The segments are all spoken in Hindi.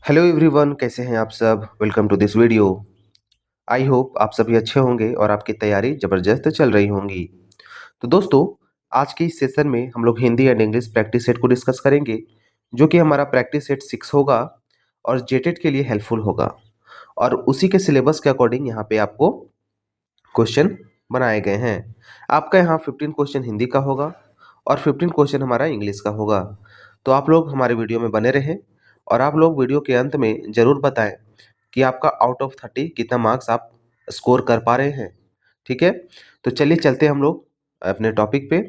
हेलो एवरीवन, कैसे हैं आप सब। Welcome to this video. I hope आप सभी अच्छे होंगे और आपकी तैयारी ज़बरदस्त चल रही होंगी। तो दोस्तों, आज के इस सेशन में हम लोग Hindi and English practice set को डिस्कस करेंगे, जो कि हमारा प्रैक्टिस सेट 6 होगा और जेटेट के लिए हेल्पफुल होगा। और उसी के सिलेबस के अकॉर्डिंग यहाँ पे आपको क्वेश्चन बनाए गए हैं। आपका यहाँ 15 क्वेश्चन हिंदी का होगा और 15 क्वेश्चन हमारा इंग्लिश का होगा। तो आप लोग हमारे वीडियो में बने रहें और आप लोग वीडियो के अंत में ज़रूर बताएं कि आपका आउट ऑफ 30 कितना मार्क्स आप स्कोर कर पा रहे हैं। ठीक है, तो चलिए चलते हैं हम लोग अपने टॉपिक पे।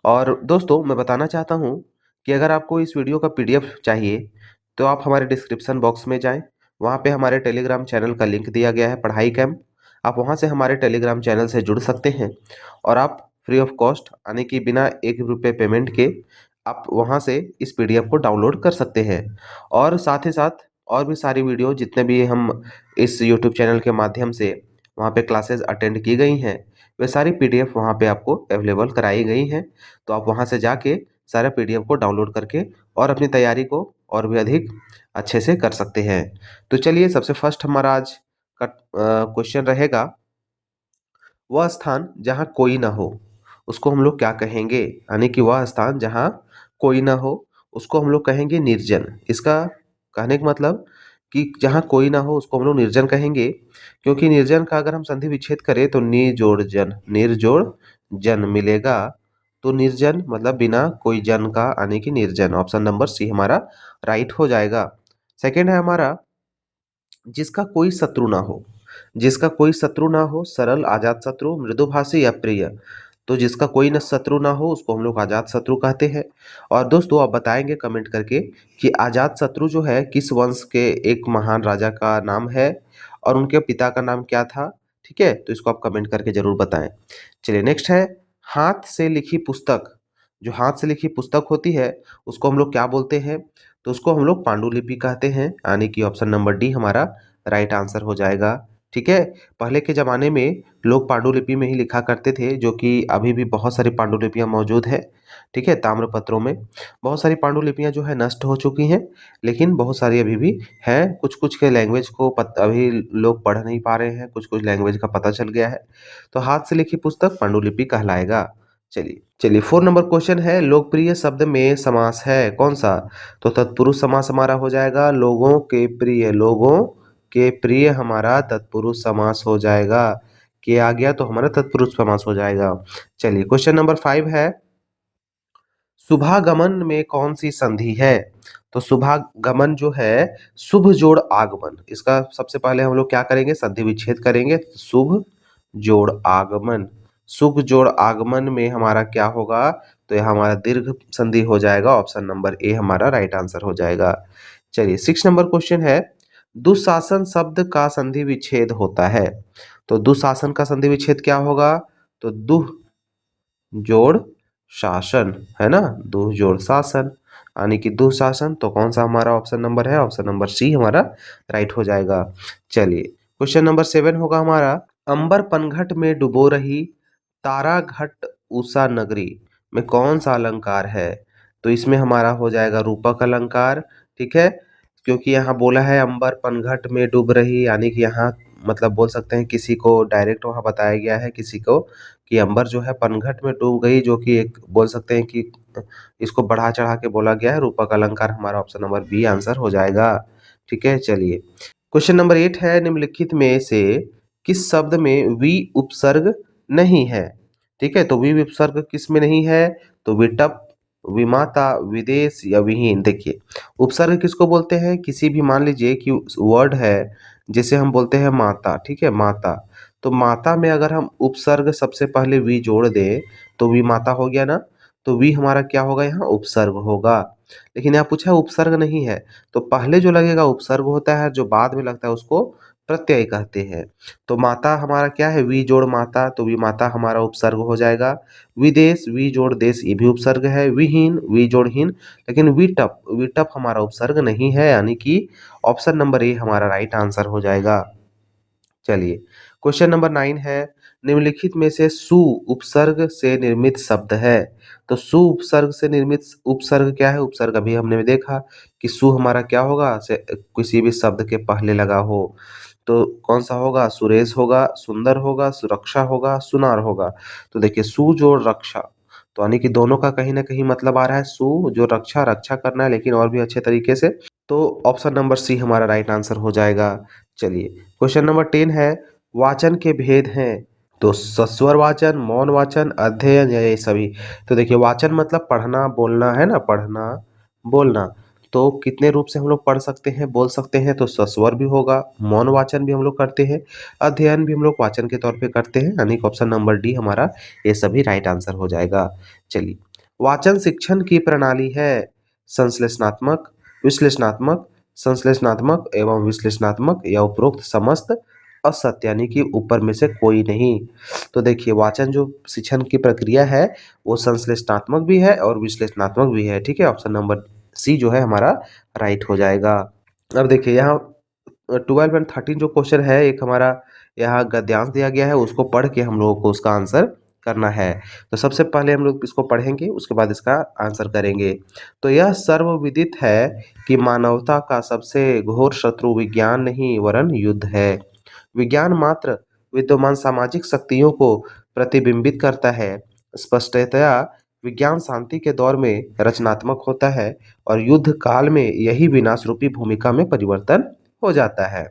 और दोस्तों, मैं बताना चाहता हूँ कि अगर आपको इस वीडियो का पीडीएफ चाहिए तो आप हमारे डिस्क्रिप्शन बॉक्स में जाएं। वहाँ पे हमारे टेलीग्राम चैनल का लिंक दिया गया है, पढ़ाई कैंप। आप वहाँ से हमारे टेलीग्राम चैनल से जुड़ सकते हैं और आप फ्री ऑफ कॉस्ट, यानी कि बिना 1 रुपये पेमेंट के, आप वहाँ से इस पीडीएफ को डाउनलोड कर सकते हैं। और साथ ही साथ और भी सारी वीडियो जितने भी हम इस यूट्यूब चैनल के माध्यम से वहाँ पे क्लासेस अटेंड की गई हैं, वे सारी पीडीएफ वहाँ पे आपको अवेलेबल कराई गई हैं। तो आप वहाँ से जाके सारे पीडीएफ को डाउनलोड करके और अपनी तैयारी को और भी अधिक अच्छे से कर सकते हैं। तो चलिए, सबसे फर्स्ट हमारा आज का क्वेश्चन रहेगा, वह स्थान जहाँ कोई ना हो उसको हम लोग क्या कहेंगे। यानी कि वह स्थान जहाँ कोई ना हो उसको हम लोग कहेंगे निर्जन। इसका कहने का मतलब कि जहाँ कोई ना हो उसको हम लोग निर्जन कहेंगे, क्योंकि निर्जन का अगर हम संधि विच्छेद करें तो निर्जोड़ जन मिलेगा। तो निर्जन मतलब बिना कोई जन का, यानी कि निर्जन। ऑप्शन नंबर सी हमारा राइट हो जाएगा। सेकेंड है हमारा, जिसका कोई शत्रु ना हो। जिसका कोई शत्रु ना हो, सरल, अजात शत्रु, मृदुभाषी या प्रिय। तो जिसका कोई न शत्रु ना हो उसको हम लोग अजात शत्रु कहते हैं। और दोस्तों, आप बताएंगे कमेंट करके कि अजात शत्रु जो है किस वंश के एक महान राजा का नाम है और उनके पिता का नाम क्या था। ठीक है, तो इसको आप कमेंट करके जरूर बताएं। चलिए, नेक्स्ट है, हाथ से लिखी पुस्तक। जो हाथ से लिखी पुस्तक होती है उसको हम लोग क्या बोलते हैं। तो उसको हम लोग पांडुलिपि कहते हैं, यानी कि ऑप्शन नंबर डी हमारा राइट आंसर हो जाएगा। ठीक है, पहले के ज़माने में लोग पांडुलिपि में ही लिखा करते थे, जो कि अभी भी बहुत सारी पांडुलिपियाँ मौजूद हैं। ठीक है, ताम्रपत्रों में बहुत सारी पांडुलिपियाँ जो है नष्ट हो चुकी हैं, लेकिन बहुत सारी अभी भी हैं। कुछ कुछ के लैंग्वेज को अभी लोग पढ़ नहीं पा रहे हैं, कुछ कुछ लैंग्वेज का पता चल गया है। तो हाथ से लिखी पुस्तक पांडुलिपि कहलाएगा। चलिए चलिए, 4 नंबर क्वेश्चन है, लोकप्रिय शब्द में समास है कौन सा। तो तत्पुरुष समास हमारा हो जाएगा। लोगों के प्रिय हमारा तत्पुरुष समास हो जाएगा। के आ गया तो हमारा तत्पुरुष समास हो जाएगा। चलिए, क्वेश्चन नंबर 5 है, शुभागमन में कौन सी संधि है। तो शुभागमन जो है शुभ जोड़ आगमन, इसका सबसे पहले हम लोग क्या करेंगे, संधि विच्छेद करेंगे। शुभ जोड़ आगमन, शुभ जोड़ आगमन में हमारा क्या होगा, तो यह हमारा दीर्घ संधि हो जाएगा। ऑप्शन नंबर ए हमारा राइट आंसर हो जाएगा। चलिए, 6 नंबर क्वेश्चन है, दुशासन शब्द का संधि विच्छेद होता है। तो दुशासन का संधि विच्छेद क्या होगा, तो दुह जोड़ शासन, है ना, दुह जोड़ शासन, यानी कि दुशासन। तो कौन सा हमारा ऑप्शन नंबर है, ऑप्शन नंबर सी हमारा राइट हो जाएगा। चलिए, क्वेश्चन नंबर 7 होगा हमारा, अंबर पनघट में डुबो रही तारा घट उषा नगरी में कौन सा अलंकार है। तो इसमें हमारा हो जाएगा रूपक अलंकार। ठीक है, क्योंकि यहाँ बोला है अंबर पनघट में डूब रही, यानी कि यहाँ मतलब बोल सकते हैं किसी को डायरेक्ट वहाँ बताया गया है किसी को कि अंबर जो है पनघट में डूब गई, जो कि एक बोल सकते हैं कि इसको बढ़ा चढ़ा के बोला गया है। रूपक अलंकार हमारा ऑप्शन नंबर बी आंसर हो जाएगा। ठीक है, चलिए, क्वेश्चन नंबर 8 है, निम्नलिखित में से किस शब्द में वी उपसर्ग नहीं है। ठीक है, तो वी उपसर्ग किस में नहीं है, तो विटप, विमाता, विदेश या विहीन। देखिए, उपसर्ग किसको बोलते हैं, किसी भी मान लीजिए कि वर्ड है जैसे हम बोलते हैं माता। ठीक है, माता, तो माता में अगर हम उपसर्ग सबसे पहले वी जोड़ दें तो वी माता हो गया ना। तो वी हमारा क्या होगा, यहाँ उपसर्ग होगा। लेकिन यहाँ पूछा है उपसर्ग नहीं है, तो पहले जो लगेगा उपसर्ग होता है, जो बाद में लगता है उसको प्रत्यय कहते हैं। तो माता हमारा क्या है, वी जोड़ माता, तो वी माता हमारा उपसर्ग हो जाएगा। विदेश, वी जोड़ देश, ये भी उपसर्ग है। विहीन, वी जोड़ हीन, लेकिन विटप हमारा उपसर्ग नहीं है, यानी कि ऑप्शन नंबर ए हमारा राइट आंसर हो जाएगा। चलिए, क्वेश्चन नंबर 9 है, निम्नलिखित में से सु उपसर्ग से निर्मित शब्द है। तो सु उपसर्ग से निर्मित उपसर्ग क्या है? उपसर्ग अभी हमने देखा कि सु हमारा क्या होगा? से किसी भी शब्द के पहले लगा हो। तो कौन सा होगा? सुरेश होगा, सुंदर होगा, सुरक्षा होगा, सुनार होगा। तो देखिए सु जोड़ रक्षा, तो यानी कि दोनों का कहीं न कहीं मतलब आ रहा है सु जो रक्षा, रक्षा करना है लेकिन और भी अच्छे तरीके से। तो ऑप्शन नंबर सी हमारा राइट आंसर हो जाएगा। चलिए क्वेश्चन नंबर 10 है, वाचन के भेद हैं। तो सस्वर वाचन, मौन वाचन, अध्ययन या ये सभी। तो देखिए वाचन मतलब पढ़ना, बोलना है ना, पढ़ना, बोलना। तो कितने रूप से हम लोग पढ़ सकते हैं, बोल सकते हैं? तो सस्वर भी होगा, मौन वाचन भी हम लोग करते हैं, अध्ययन भी हम लोग वाचन के तौर पे करते हैं, यानी कि ऑप्शन नंबर डी हमारा ये सभी राइट आंसर हो जाएगा। चलिए, वाचन शिक्षण की प्रणाली है संश्लेषणात्मक, विश्लेषणात्मक, संश्लेषणात्मक एवं विश्लेषणात्मक या उपरोक्त समस्त असत्य, यानी कि ऊपर में से कोई नहीं। तो देखिए वाचन जो शिक्षण की प्रक्रिया है वो संश्लेषणात्मक भी है और विश्लेषणात्मक भी है। ठीक है, ऑप्शन नंबर सी जो है हमारा राइट हो जाएगा। अब देखिए यहाँ 12 एंड 13 जो क्वेश्चन है, एक हमारा यहाँ गद्यांश दिया गया है, उसको पढ़ के हम लोगों को उसका आंसर करना है। तो सबसे पहले हम लोग इसको पढ़ेंगे, उसके बाद इसका आंसर करेंगे। तो यह सर्वविदित है कि मानवता का सबसे घोर शत्रु विज्ञान नहीं वरन युद्ध है। विज्ञान मात्र विद्यमान सामाजिक शक्तियों को प्रतिबिंबित करता है। स्पष्टतया विज्ञान शांति के दौर में रचनात्मक होता है और युद्ध काल में यही विनाश रूपी भूमिका में परिवर्तन हो जाता है।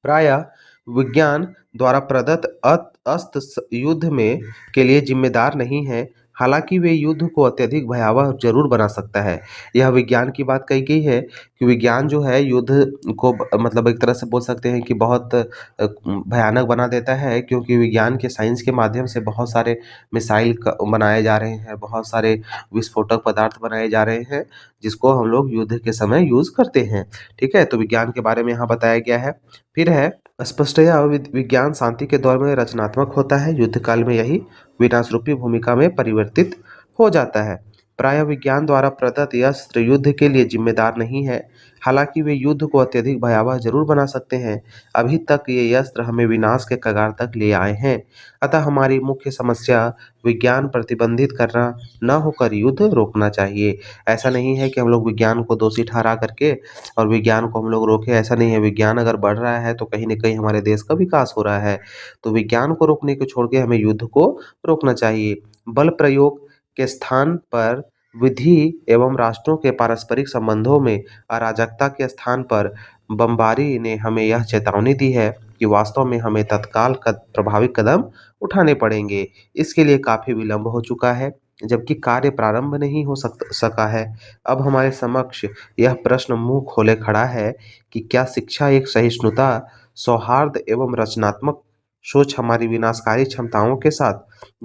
प्रायः विज्ञान द्वारा प्रदत्त अस्त्र युद्ध में के लिए जिम्मेदार नहीं है, हालांकि वे युद्ध को अत्यधिक भयावह जरूर बना सकता है। यह विज्ञान की बात कही गई है कि विज्ञान जो है युद्ध को मतलब एक तरह से बोल सकते हैं कि बहुत भयानक बना देता है, क्योंकि विज्ञान के साइंस के माध्यम से बहुत सारे मिसाइल बनाए जा रहे हैं, बहुत सारे विस्फोटक पदार्थ बनाए जा रहे हैं जिसको हम लोग युद्ध के समय यूज करते हैं। ठीक है, तो विज्ञान के बारे में यहाँ बताया गया है। फिर है, स्पष्टतया विज्ञान शांति के दौर में रचनात्मक होता है, युद्ध काल में यही विनाश रूपी भूमिका में परिवर्तित हो जाता है। प्रायः विज्ञान द्वारा प्रदत्त यह अस्त्र युद्ध के लिए जिम्मेदार नहीं है, हालांकि वे युद्ध को अत्यधिक भयावह जरूर बना सकते हैं। अभी तक ये अस्त्र हमें विनाश के कगार तक ले आए हैं। अतः हमारी मुख्य समस्या विज्ञान प्रतिबंधित करना न होकर युद्ध रोकना चाहिए। ऐसा नहीं है कि हम लोग विज्ञान को दोषी ठहरा करके और विज्ञान को हम लोग रोके, ऐसा नहीं है। विज्ञान अगर बढ़ रहा है तो कहीं न कहीं हमारे देश का विकास हो रहा है। तो विज्ञान को रोकने को छोड़ के हमें युद्ध को रोकना चाहिए। बल प्रयोग के स्थान पर विधि एवं राष्ट्रों के पारस्परिक संबंधों में अराजकता के स्थान पर बमबारी ने हमें यह चेतावनी दी है कि वास्तव में हमें तत्काल प्रभावी कदम उठाने पड़ेंगे। इसके लिए काफ़ी विलंब हो चुका है, जबकि कार्य प्रारंभ नहीं हो सका है। अब हमारे समक्ष यह प्रश्न मुंह खोले खड़ा है कि क्या शिक्षा एक सहिष्णुता, सौहार्द एवं रचनात्मक सोच हमारी विनाशकारी क्षमताओं के साथ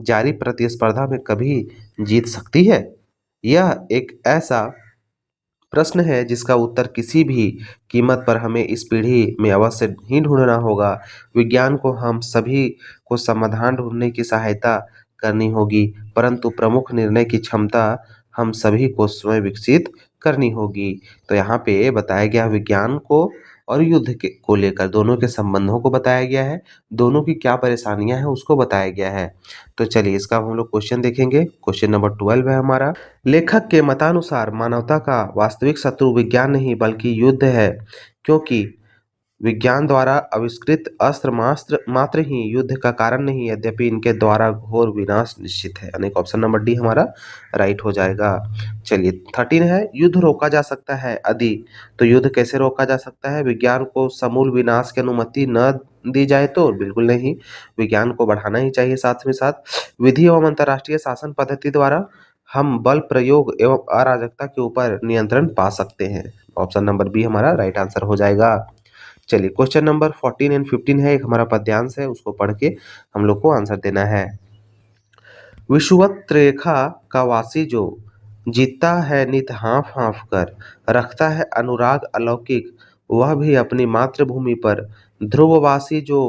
जारी प्रतिस्पर्धा में कभी जीत सकती है? यह एक ऐसा प्रश्न है जिसका उत्तर किसी भी कीमत पर हमें इस पीढ़ी में अवश्य ही ढूंढना होगा। विज्ञान को हम सभी को समाधान ढूंढने की सहायता करनी होगी, परंतु प्रमुख निर्णय की क्षमता हम सभी को स्वयं विकसित करनी होगी। तो यहाँ पे बताया गया विज्ञान को और युद्ध के को लेकर दोनों के संबंधों को बताया गया है, दोनों की क्या परेशानियां हैं उसको बताया गया है। तो चलिए इसका हम लोग क्वेश्चन देखेंगे। क्वेश्चन नंबर 12 है हमारा, लेखक के मतानुसार मानवता का वास्तविक शत्रु विज्ञान नहीं बल्कि युद्ध है, क्योंकि विज्ञान द्वारा आविष्कृत अस्त्र मात्र मात्र ही युद्ध का कारण नहीं, यद्यपि इनके द्वारा घोर विनाश निश्चित है। यानी ऑप्शन नंबर डी हमारा राइट हो जाएगा। चलिए 13 है, युद्ध रोका जा सकता है यदि। तो युद्ध कैसे रोका जा सकता है? विज्ञान को समूल विनाश की अनुमति न दी जाए तो बिल्कुल नहीं, विज्ञान को बढ़ाना ही चाहिए। साथ में साथ विधि एवं अंतर्राष्ट्रीय शासन पद्धति द्वारा हम बल प्रयोग एवं अराजकता के ऊपर नियंत्रण पा सकते हैं। ऑप्शन नंबर बी हमारा राइट आंसर हो जाएगा। चलिए क्वेश्चन नंबर 14 एंड 15 है, एक हमारा पद्यांश है, उसको पढ़ के हम लोग को आंसर देना है। विषुवत रेखा का वासी जो जीता है नित हाँफ हाँफ कर, रखता है अनुराग अलौकिक, वह भी अपनी मातृभूमि पर। ध्रुववासी जो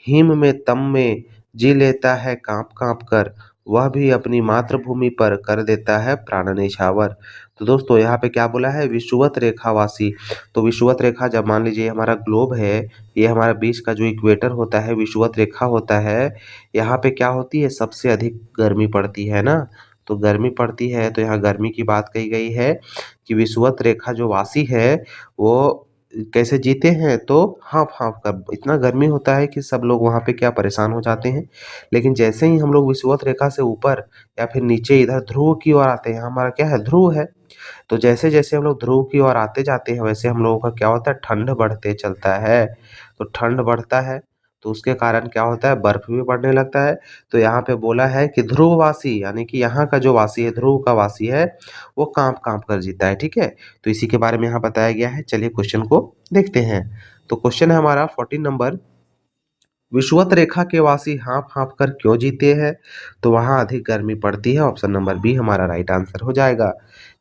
हिम में तम में जी लेता है कांप कांप कर, वह भी अपनी मातृभूमि पर कर देता है प्राण न्यौछावर। तो दोस्तों यहाँ पे क्या बोला है, विषुवत रेखावासी। तो विषुवत रेखा, जब मान लीजिए हमारा ग्लोब है, ये हमारा बीच का जो इक्वेटर होता है, विषुवत रेखा होता है, यहाँ पे क्या होती है, सबसे अधिक गर्मी पड़ती है ना। तो गर्मी पड़ती है, तो यहाँ गर्मी की बात कही गई है कि विषुवत रेखा जो वासी है वो कैसे जीते हैं, तो हाँफ हाँफ कर, इतना गर्मी होता है कि सब लोग वहाँ पे क्या परेशान हो जाते हैं। लेकिन जैसे ही हम लोग विषुवत रेखा से ऊपर या फिर नीचे इधर ध्रुव की ओर आते हैं, हमारा क्या है, ध्रुव है, तो जैसे जैसे हम लोग ध्रुव की ओर आते जाते हैं, वैसे हम लोगों का क्या होता है, ठंड बढ़ते चलता है। तो ठंड बढ़ता है, तो उसके कारण क्या होता है, बर्फ भी बढ़ने लगता है। तो यहाँ पे बोला है कि ध्रुववासी, यानी कि यहाँ का जो वासी है, ध्रुव का वासी है, वो कांप कांप कर जीता है। ठीक है, तो इसी के बारे में यहाँ बताया गया है। चलिए क्वेश्चन को देखते हैं। तो क्वेश्चन है हमारा 14 नंबर, विषुवत रेखा के वासी हाँफ हाँफ कर क्यों जीते हैं? तो वहां अधिक गर्मी पड़ती है। ऑप्शन नंबर बी हमारा राइट आंसर हो जाएगा।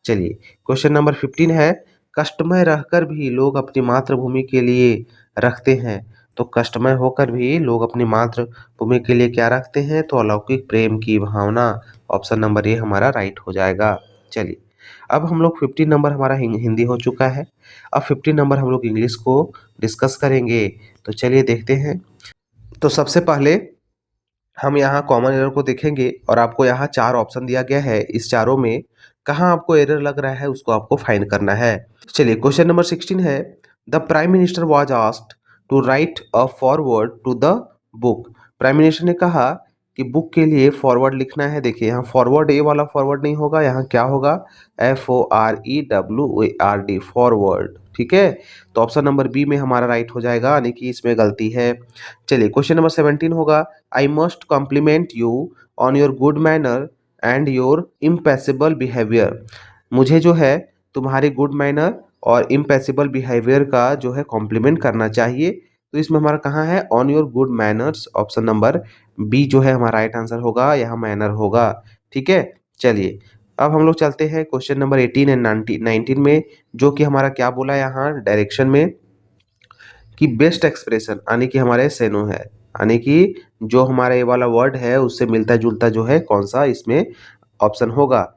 चलिए क्वेश्चन नंबर 15 है, कष्टमय रहकर भी लोग अपनी मातृभूमि के लिए रखते हैं। तो कष्टमय होकर भी लोग अपनी मातृभूमि के लिए क्या रखते हैं? तो अलौकिक प्रेम की भावना। ऑप्शन नंबर ए हमारा राइट हो जाएगा। चलिए अब हम लोग 15 नंबर हमारा हिंदी हो चुका है। अब 15 नंबर हम लोग इंग्लिश को डिस्कस करेंगे। तो चलिए देखते हैं। तो सबसे पहले हम यहाँ कॉमन एरर को देखेंगे और आपको यहाँ 4 ऑप्शन दिया गया है। इस चारों में कहाँ आपको एरर लग रहा है, उसको आपको फाइंड करना है। चलिए क्वेश्चन नंबर 16 है, the prime minister was asked to write a forward to the book. Prime minister ने कहा कि बुक के लिए फॉरवर्ड लिखना है। देखिए यहाँ फॉरवर्ड ए वाला फॉरवर्ड नहीं होगा, यहाँ क्या होगा, FOREWARD, फॉरवर्ड। ठीक है, तो ऑप्शन नंबर बी में हमारा राइट हो जाएगा, यानी कि इसमें गलती है। चलिए क्वेश्चन नंबर 17 होगा, I must compliment you on your good manner and your impeccable behaviour. मुझे जो है तुम्हारे गुड मैनर और इम्पैसिबल बिहेवियर का जो है कॉम्प्लीमेंट करना चाहिए। तो इसमें हमारा कहाँ है, on your good manners. Option number B जो है हमारा राइट आंसर होगा, यहाँ मैनर होगा। ठीक है, चलिए अब हम लोग चलते हैं क्वेश्चन नंबर 18 एंड 19 में, जो कि हमारा क्या बोला है यहाँ डायरेक्शन में कि बेस्ट एक्सप्रेशन, यानी कि हमारे सेनो है, यानी कि जो हमारा ये वाला वर्ड है उससे मिलता जुलता जो है कौन सा इसमें ऑप्शन होगा।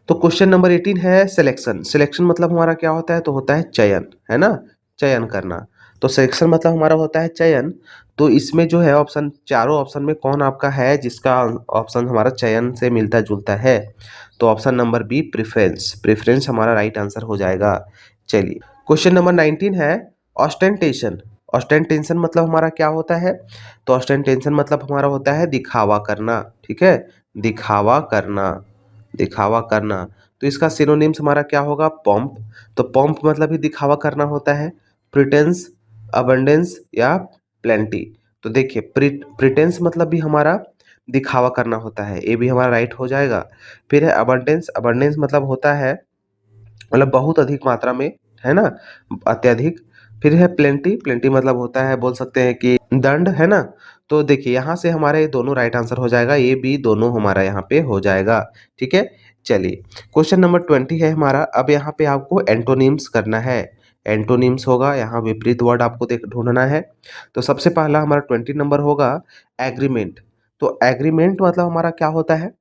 तो क्वेश्चन नंबर 18 है सिलेक्शन। सिलेक्शन मतलब हमारा क्या होता है, तो होता है चयन, है ना, चयन करना। तो सिलेक्शन मतलब हमारा होता है चयन। तो इसमें जो है ऑप्शन, चारों ऑप्शन में कौन आपका है जिसका ऑप्शन हमारा चयन से मिलता जुलता है? तो option number B preference, preference हमारा राइट आंसर हो जाएगा। चलिए क्वेश्चन नंबर 19 है ऑस्टेंटेशन। ऑस्टेंटेशन मतलब हमारा क्या होता है, तो ऑस्टेंटेशन मतलब हमारा होता है दिखावा करना। ठीक है, दिखावा करना, दिखावा करना। तो इसका सिनोनिम्स हमारा क्या होगा, पंप। तो पंप मतलब ही दिखावा करना होता है। प्रिटेंस, अबंडेंस या प्लेंटी। तो देखिए प्रिटेंस मतलब भी हमारा दिखावा करना होता है, ये भी हमारा राइट हो जाएगा। फिर है अबंडेंस, अबंडेंस मतलब होता है मतलब बहुत अधिक मात्रा में, है ना, अत्यधिक। फिर है प्लेंटी, प्लेंटी मतलब होता है, बोल सकते हैं कि दंड, है ना। तो देखिए यहाँ से हमारे दोनों राइट आंसर हो जाएगा, ये भी दोनों हमारा यहाँ पे हो जाएगा। ठीक है, चलिए क्वेश्चन नंबर 20 है हमारा। अब यहाँ पे आपको एंटोनिम्स करना है। एंटोनिम्स होगा, यहाँ विपरीत वर्ड आपको देख ढूंढना है। तो सबसे पहला हमारा 20 नंबर होगा एग्रीमेंट। तो एग्रीमेंट मतलब हमारा क्या होता है,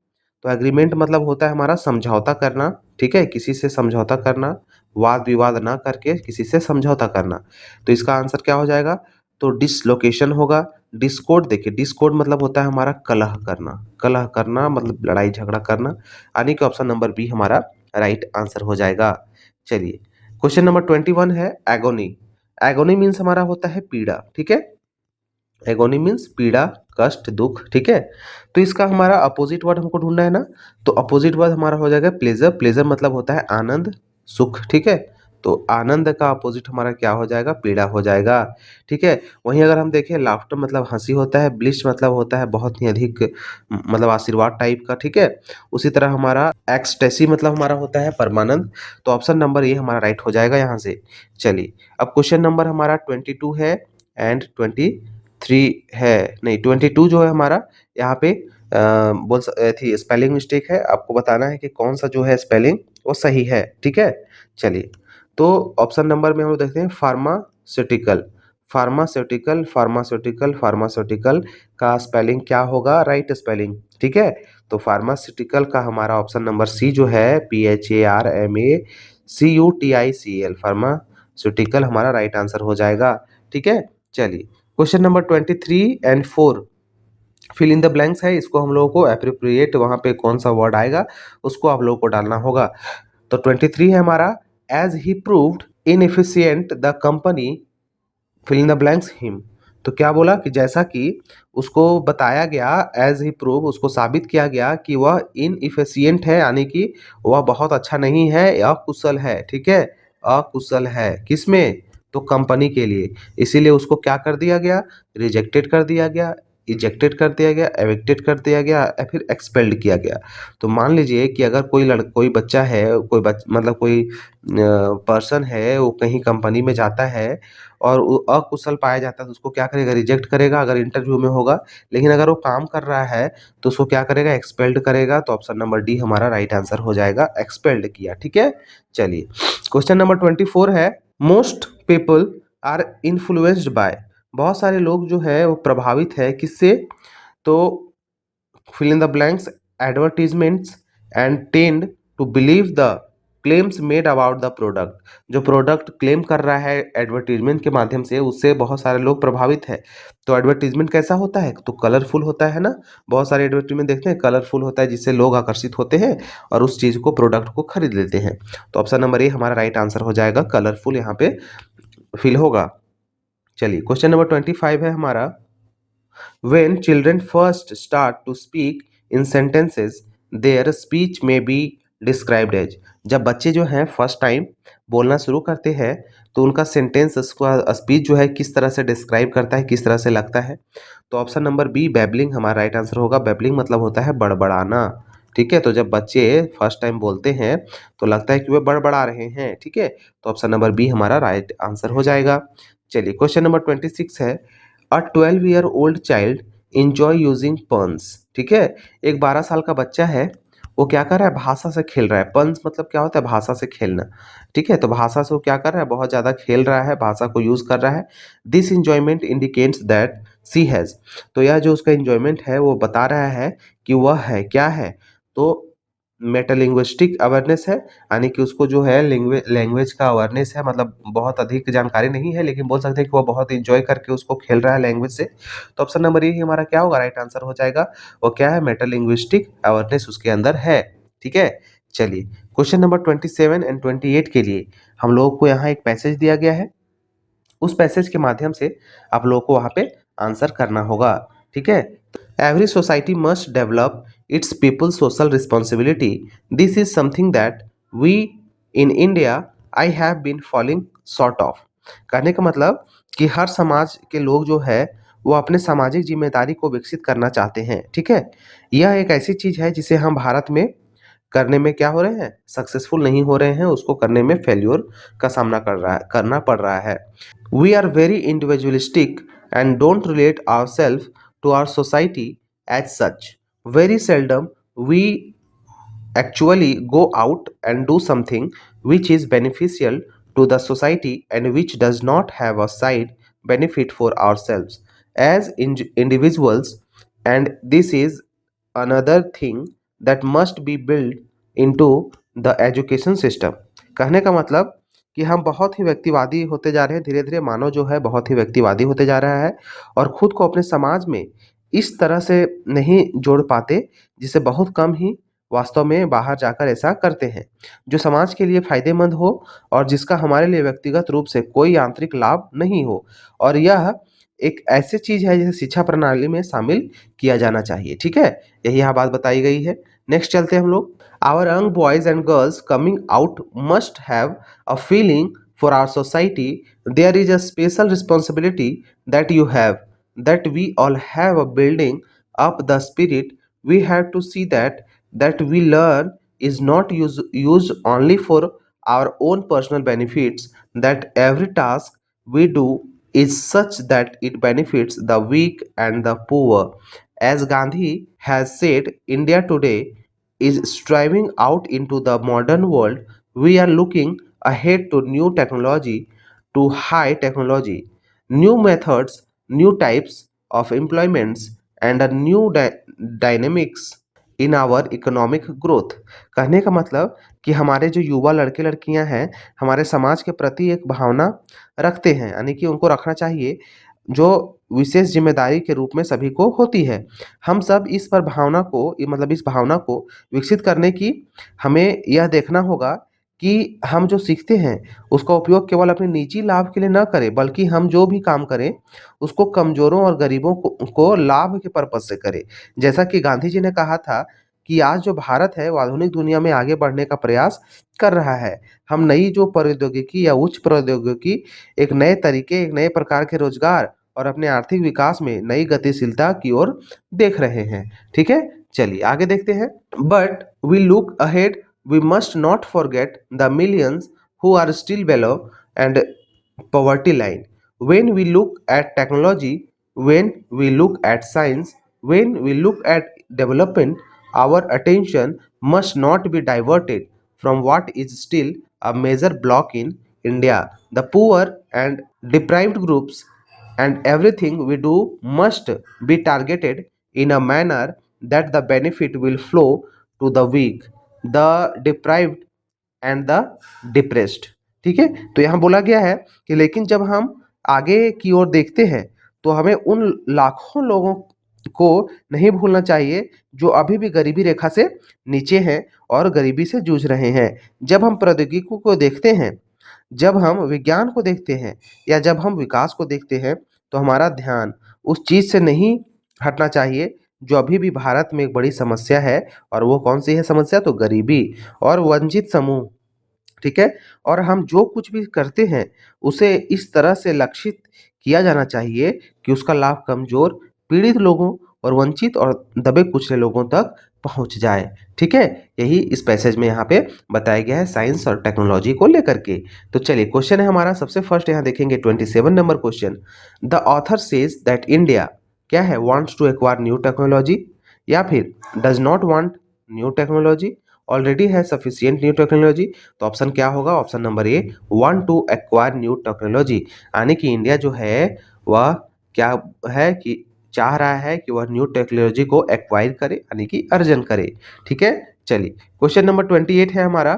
तो एग्रीमेंट मतलब होता है हमारा समझौता करना। ठीक है, किसी से समझौता करना, वाद विवाद ना करके किसी से समझौता करना। तो इसका आंसर क्या हो जाएगा, तो डिसलोकेशन होगा। डिस्कॉर्ड, देखिए डिस्कॉर्ड मतलब होता है हमारा कलह करना, कलह करना मतलब लड़ाई झगड़ा करना, यानी कि ऑप्शन नंबर बी हमारा राइट आंसर हो जाएगा। चलिए क्वेश्चन नंबर 21 है एगोनी। एगोनी मीन्स हमारा होता है पीड़ा। ठीक है, एगोनी मीन्स पीड़ा, कष्ट, दुख। ठीक है, तो इसका हमारा अपोजिट वर्ड हमको ढूंढना है ना। तो अपोजिट वर्ड हमारा हो जाएगा प्लेजर। प्लेजर मतलब होता है आनंद, सुख। ठीक है, तो आनंद का अपोजिट हमारा क्या हो जाएगा, पीड़ा हो जाएगा। ठीक है, वहीं अगर हम देखें लाफ्टर मतलब हंसी होता है, ब्लिस मतलब होता है बहुत ही अधिक मतलब आशीर्वाद टाइप का। ठीक है, उसी तरह हमारा एक्सटेसी मतलब हमारा होता है परमानंद। तो ऑप्शन नंबर ये हमारा राइट हो जाएगा यहाँ से। चलिए अब क्वेश्चन नंबर हमारा 22 है एंड 23 है, नहीं 22 जो है हमारा यहाँ पे थी स्पेलिंग मिस्टेक है, आपको बताना है कि कौन सा जो है स्पेलिंग वो सही है। ठीक है, चलिए तो ऑप्शन नंबर में हम लोग देखते हैं फार्मास्यूटिकल। फार्मास्यूटिकल, फार्मास्यूटिकल, फार्मास्यूटिकल का स्पेलिंग क्या होगा, राइट स्पेलिंग। ठीक है, तो फार्मास्यूटिकल का हमारा ऑप्शन नंबर सी जो है PHARMACUTICL फार्मास्यूटिकल हमारा राइट आंसर हो जाएगा। ठीक है, चलिए question number 23 and 4 fill in the blanks है, इसको हम लोगों को एप्रोप्रिएट वहां पे कौन सा वर्ड आएगा उसको आप लोगों को डालना होगा। तो 23 है हमारा, as he proved inefficient the company fill in the blanks him. तो क्या बोला कि जैसा कि उसको बताया गया, एज ही प्रूव उसको साबित किया गया कि वह इनइफिशिएंट है, यानी कि वह बहुत अच्छा नहीं है, अकुशल है। ठीक है, अकुशल है किसमें, तो कंपनी के लिए, इसीलिए उसको क्या कर दिया गया, रिजेक्टेड कर दिया गया, इजेक्टेड कर दिया गया, एविक्टेड कर दिया गया या फिर एक्सपेल्ड किया गया। तो मान लीजिए कि अगर कोई बच्चा है, मतलब कोई पर्सन है, वो कहीं कंपनी में जाता है और वो अकुशल पाया जाता है तो उसको क्या करेगा, रिजेक्ट करेगा अगर इंटरव्यू में होगा। लेकिन अगर वो काम कर रहा है तो उसको क्या करेगा, एक्सपेल्ड करेगा। तो ऑप्शन नंबर डी हमारा राइट आंसर हो जाएगा, एक्सपेल्ड किया। ठीक है, चलिए क्वेश्चन नंबर 24 है, most people are influenced by, बहुत सारे लोग जो है वो प्रभावित है किससे, तो fill in the blanks advertisements and tend to believe the claims made about the product। जो प्रोडक्ट क्लेम कर रहा है एडवर्टीजमेंट के माध्यम से, उससे बहुत सारे लोग प्रभावित है। तो एडवर्टीजमेंट कैसा होता है, तो कलरफुल होता है ना, बहुत सारे एडवर्टीजमेंट देखते हैं कलरफुल होता है जिससे लोग आकर्षित होते हैं और उस चीज को, प्रोडक्ट को खरीद लेते हैं। तो ऑप्शन नंबर ए हमारा राइट आंसर हो जाएगा, कलरफुल यहाँ पे फिल होगा। चलिए क्वेश्चन नंबर 25 है हमारा, when children first start to speak in sentences, their speech may be described as। जब बच्चे जो हैं फर्स्ट टाइम बोलना शुरू करते हैं तो उनका सेंटेंस, उसका स्पीच जो है किस तरह से डिस्क्राइब करता है, किस तरह से लगता है। तो ऑप्शन नंबर बी बैबलिंग हमारा राइट आंसर होगा। बैबलिंग मतलब होता है बड़बड़ाना। ठीक है, तो जब बच्चे फर्स्ट टाइम बोलते हैं तो लगता है कि वे बड़बड़ा रहे हैं। ठीक है, तो ऑप्शन नंबर बी हमारा राइट आंसर हो जाएगा। चलिए क्वेश्चन नंबर 26 है, अ 12-year-old child enjoy using puns. ठीक है, एक 12 साल का बच्चा है, वो क्या कर रहा है, भाषा से खेल रहा है। पन्स मतलब क्या होता है, भाषा से खेलना। ठीक है, तो भाषा से वो क्या कर रहा है, बहुत ज़्यादा खेल रहा है, भाषा को यूज़ कर रहा है। This enjoyment indicates that sea has, तो यह जो उसका इंजॉयमेंट है वो बता रहा है कि वह है क्या है, तो मेटालिंग्विस्टिक अवेयरनेस है, यानी कि उसको जो है लैंग्वेज का अवेयरनेस है, मतलब बहुत अधिक जानकारी नहीं है लेकिन बोल सकते हैं कि वो बहुत इंजॉय करके उसको खेल रहा है लैंग्वेज से। तो ऑप्शन नंबर ए ही हमारा क्या होगा, राइट आंसर हो जाएगा। वो क्या है, मेटालिंग्विस्टिक अवेयरनेस उसके अंदर है। ठीक है, चलिए क्वेश्चन नंबर 27 एंड 28 के लिए हम लोगों को यहाँ एक पैसेज दिया गया है, उस पैसेज के माध्यम से आप लोगों को वहाँ पे आंसर करना होगा। ठीक है, every society must develop its people's social responsibility। This is something that we in India I have been falling short of। कहने का मतलब कि हर समाज के लोग जो है वो अपने सामाजिक जिम्मेदारी को विकसित करना चाहते हैं। ठीक है, यह एक ऐसी चीज है जिसे हम भारत में करने में क्या हो रहे हैं, सक्सेसफुल नहीं हो रहे हैं, उसको करने में फेल्योर का सामना करना पड़ रहा है। We are very individualistic and don't relate ourselves to our society as such। Very seldom we actually go out and do something which is beneficial to the society and which does not have a side benefit for ourselves as individuals, and this is another thing that must be built into the education system। कहने का मतलब कि हम बहुत ही व्यक्तिवादी होते जा रहे हैं, धीरे धीरे मानव जो है बहुत ही व्यक्तिवादी होते जा रहा है और खुद को अपने समाज में इस तरह से नहीं जोड़ पाते, जिसे बहुत कम ही वास्तव में बाहर जाकर ऐसा करते हैं, जो समाज के लिए फायदेमंद हो और जिसका हमारे लिए व्यक्तिगत रूप से कोई आंतरिक लाभ नहीं हो। और यह एक ऐसी चीज है जिसे शिक्षा प्रणाली में शामिल किया जाना चाहिए। ठीक है, यही यहाँ बात बताई गई है। नेक्स्ट चलते हैं हम लोग। Our young boys and girls coming out must have a feeling for our society. There is a special responsibility that you have, that we all have a building up the spirit। We have to see that we learn is not used only for our own personal benefits, that every task we do is such that it benefits the weak and the poor। As Gandhi has said, India today is striving out into the modern world। We are looking ahead to new technology, to high technology, new methods, new types of employments, and a new dynamics in our economic growth. कहने का मतलब कि हमारे जो युवा लड़के लड़कियां हैं हमारे समाज के प्रति एक भावना रखते हैं, यानी कि उनको रखना चाहिए, जो विशेष जिम्मेदारी के रूप में सभी को होती है। हम सब इस पर भावना को मतलब इस भावना को विकसित करने की हमें यह देखना होगा कि हम जो सीखते हैं उसका उपयोग केवल अपने निजी लाभ के लिए न करें, बल्कि हम जो भी काम करें उसको कमजोरों और गरीबों को लाभ के पर्पज से करें। जैसा कि गांधी जी ने कहा था कि आज जो भारत है वो आधुनिक दुनिया में आगे बढ़ने का प्रयास कर रहा है। हम नई जो प्रौद्योगिकी या उच्च प्रौद्योगिकी, एक नए तरीके, एक नए प्रकार के रोजगार और अपने आर्थिक विकास में नई गतिशीलता की ओर देख रहे हैं। ठीक है, चलिए आगे देखते हैं। But we look ahead, we must not forget the millions who are still below and poverty line. When we look at technology, when we look at science, when we look at development, our attention must not be diverted from what is still a major block in India, the poor and deprived groups, and everything we do must be targeted in a manner that the benefit will flow to the weak, the deprived and the depressed. ठीक है, तो यहाँ बोला गया है कि लेकिन जब हम आगे की ओर देखते हैं तो हमें उन लाखों लोगों को नहीं भूलना चाहिए जो अभी भी गरीबी रेखा से नीचे हैं और गरीबी से जूझ रहे हैं। जब हम प्रौद्योगिकी को देखते हैं, जब हम विज्ञान को देखते हैं या जब हम विकास को देखते हैं तो हमारा ध्यान उस चीज से नहीं हटना चाहिए जो अभी भी भारत में एक बड़ी समस्या है। और वो कौन सी है समस्या? तो गरीबी और वंचित समूह। ठीक है, और हम जो कुछ भी करते हैं उसे इस तरह से लक्षित किया जाना चाहिए कि उसका लाभ कमजोर, पीड़ित लोगों और वंचित और दबे कुचले लोगों तक पहुंच जाए। ठीक है, यही इस पैसेज में यहाँ पे बताया गया है साइंस और टेक्नोलॉजी को लेकर के। तो चलिए क्वेश्चन है हमारा सबसे फर्स्ट यहाँ देखेंगे 27 number question. The author says that India क्या है? Wants to acquire new technology, या फिर does not want new technology, already है सफिशियंट न्यू टेक्नोलॉजी। तो ऑप्शन क्या होगा? Option number A, want to acquire new technology, यानी कि इंडिया जो है वह क्या है कि चाह रहा है कि वह न्यू टेक्नोलॉजी को एक्वायर करे, यानी कि अर्जन करे। ठीक है, चलिए क्वेश्चन नंबर 28 है हमारा।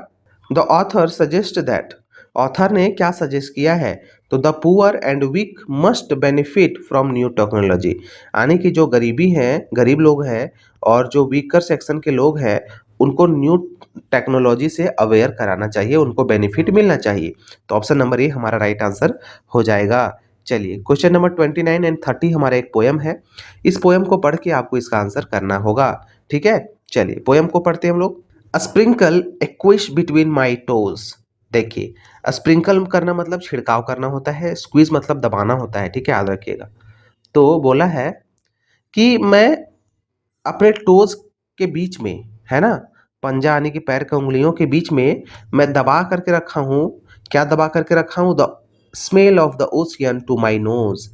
The author suggest that, author ने क्या सजेस्ट किया है? तो the poor and weak must benefit from new technology, यानी कि जो गरीबी है, गरीब लोग हैं और जो वीकर सेक्शन के लोग हैं उनको न्यू टेक्नोलॉजी से अवेयर कराना चाहिए, उनको बेनिफिट मिलना चाहिए। तो ऑप्शन नंबर ए हमारा राइट आंसर हो जाएगा। चलिए क्वेश्चन नंबर 29 एंड 30 हमारा एक पोयम है। इस पोयम को पढ़ के आपको इसका आंसर करना होगा। ठीक है, चलिए पोयम को पढ़ते हैं हम लोग। अ स्प्रिंकल एक्विश बिटवीन माई टोज। देखिए, स्प्रिंकल करना मतलब छिड़काव करना होता है, स्क्वीज मतलब दबाना होता है। ठीक है, याद रखिएगा। तो बोला है कि मैं अपने टोज के बीच में, है ना, पंजा यानी कि पैर के उंगलियों के बीच में मैं दबा करके रखा हूँ। क्या दबा करके रखा हूँ? The smell of the ocean to my nose,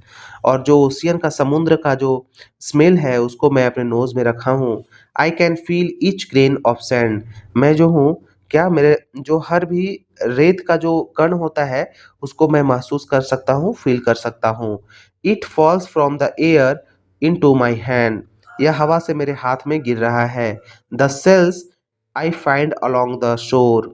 और जो ओशियन का, समुद्र का जो स्मेल है उसको मैं अपने नोज में रखा हूँ। I can feel each grain of sand, मैं जो हूँ क्या, मेरे जो हर भी रेत का जो कण होता है उसको मैं महसूस कर सकता हूँ, फील कर सकता हूँ। It falls from the air into my hand, यह हवा से मेरे हाथ में गिर रहा है। The shells I find along the shore,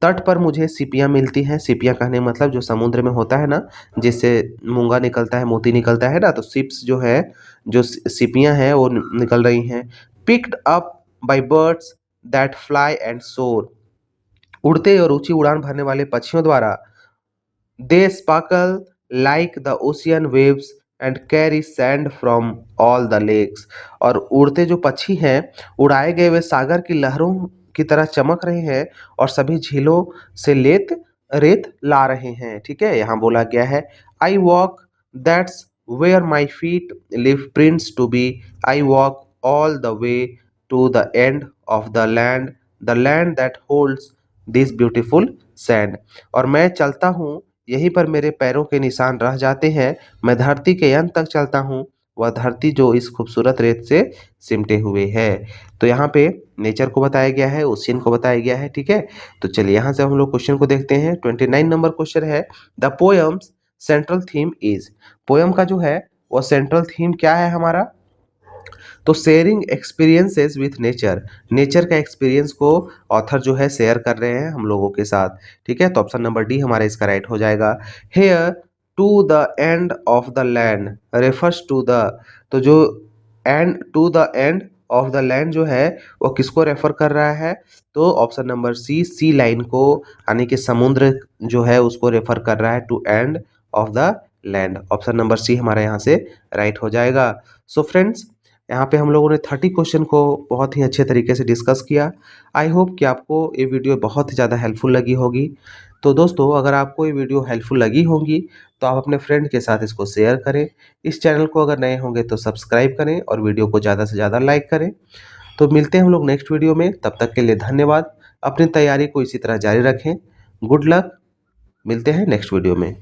तट पर मुझे सीपियाँ मिलती हैं। सीपियाँ कहने मतलब जो समुद्र में होता है ना, जिससे मूंगा निकलता है, मोती निकलता है ना, तो शिप्स जो है, जो सीपियाँ हैं वो निकल रही हैं। Picked up by birds that fly and soar, उड़ते और ऊंची उड़ान भरने वाले पक्षियों द्वारा। They sparkle like the ocean waves and carry sand from all the lakes, और उड़ते जो पक्षी हैं उड़ाए गए वे सागर की लहरों की तरह चमक रहे हैं और सभी झीलों से रेत ला रहे हैं। ठीक है, यहाँ बोला गया है I walk that's where my feet leave prints to be, I walk all the way to the end of the land that holds this beautiful sand, और मैं चलता हूँ यहीं पर मेरे पैरों के निशान रह जाते हैं। मैं धरती के अंत तक चलता हूँ, वह धरती जो इस खूबसूरत रेत से सिमटे हुए है। तो यहाँ पे नेचर को बताया गया है, ओशियन को बताया गया है। ठीक है, तो चलिए यहाँ से हम लोग क्वेश्चन को देखते हैं। 29 नंबर क्वेश्चन है, the poems central theme is, poem का जो है वो सेंट्रल थीम क्या है हमारा? तो sharing experiences with nature, nature का एक्सपीरियंस को ऑथर जो है शेयर कर रहे हैं हम लोगों के साथ। ठीक है, तो ऑप्शन नंबर डी हमारा इसका राइट हो जाएगा। Here to the end of the land refers to the, तो जो end to the end of the land जो है वो किसको रेफर कर रहा है, तो option number C, C line को, यानी कि समुद्र जो है उसको रेफर कर रहा है to end of the land. Option number C हमारा यहाँ से राइट हो जाएगा। सो फ्रेंड्स, यहाँ पे हम लोगों ने 30 क्वेश्चन को बहुत ही अच्छे तरीके से डिस्कस किया। आई होप कि आपको ये वीडियो बहुत ही ज़्यादा हेल्पफुल लगी होगी। तो दोस्तों, अगर आपको ये वीडियो हेल्पफुल लगी होगी तो आप अपने फ्रेंड के साथ इसको शेयर करें। इस चैनल को अगर नए होंगे तो सब्सक्राइब करें और वीडियो को ज़्यादा से ज़्यादा लाइक करें। तो मिलते हैं हम लोग नेक्स्ट वीडियो में, तब तक के लिए धन्यवाद। अपनी तैयारी को इसी तरह जारी रखें। गुड लक, मिलते हैं नेक्स्ट वीडियो में।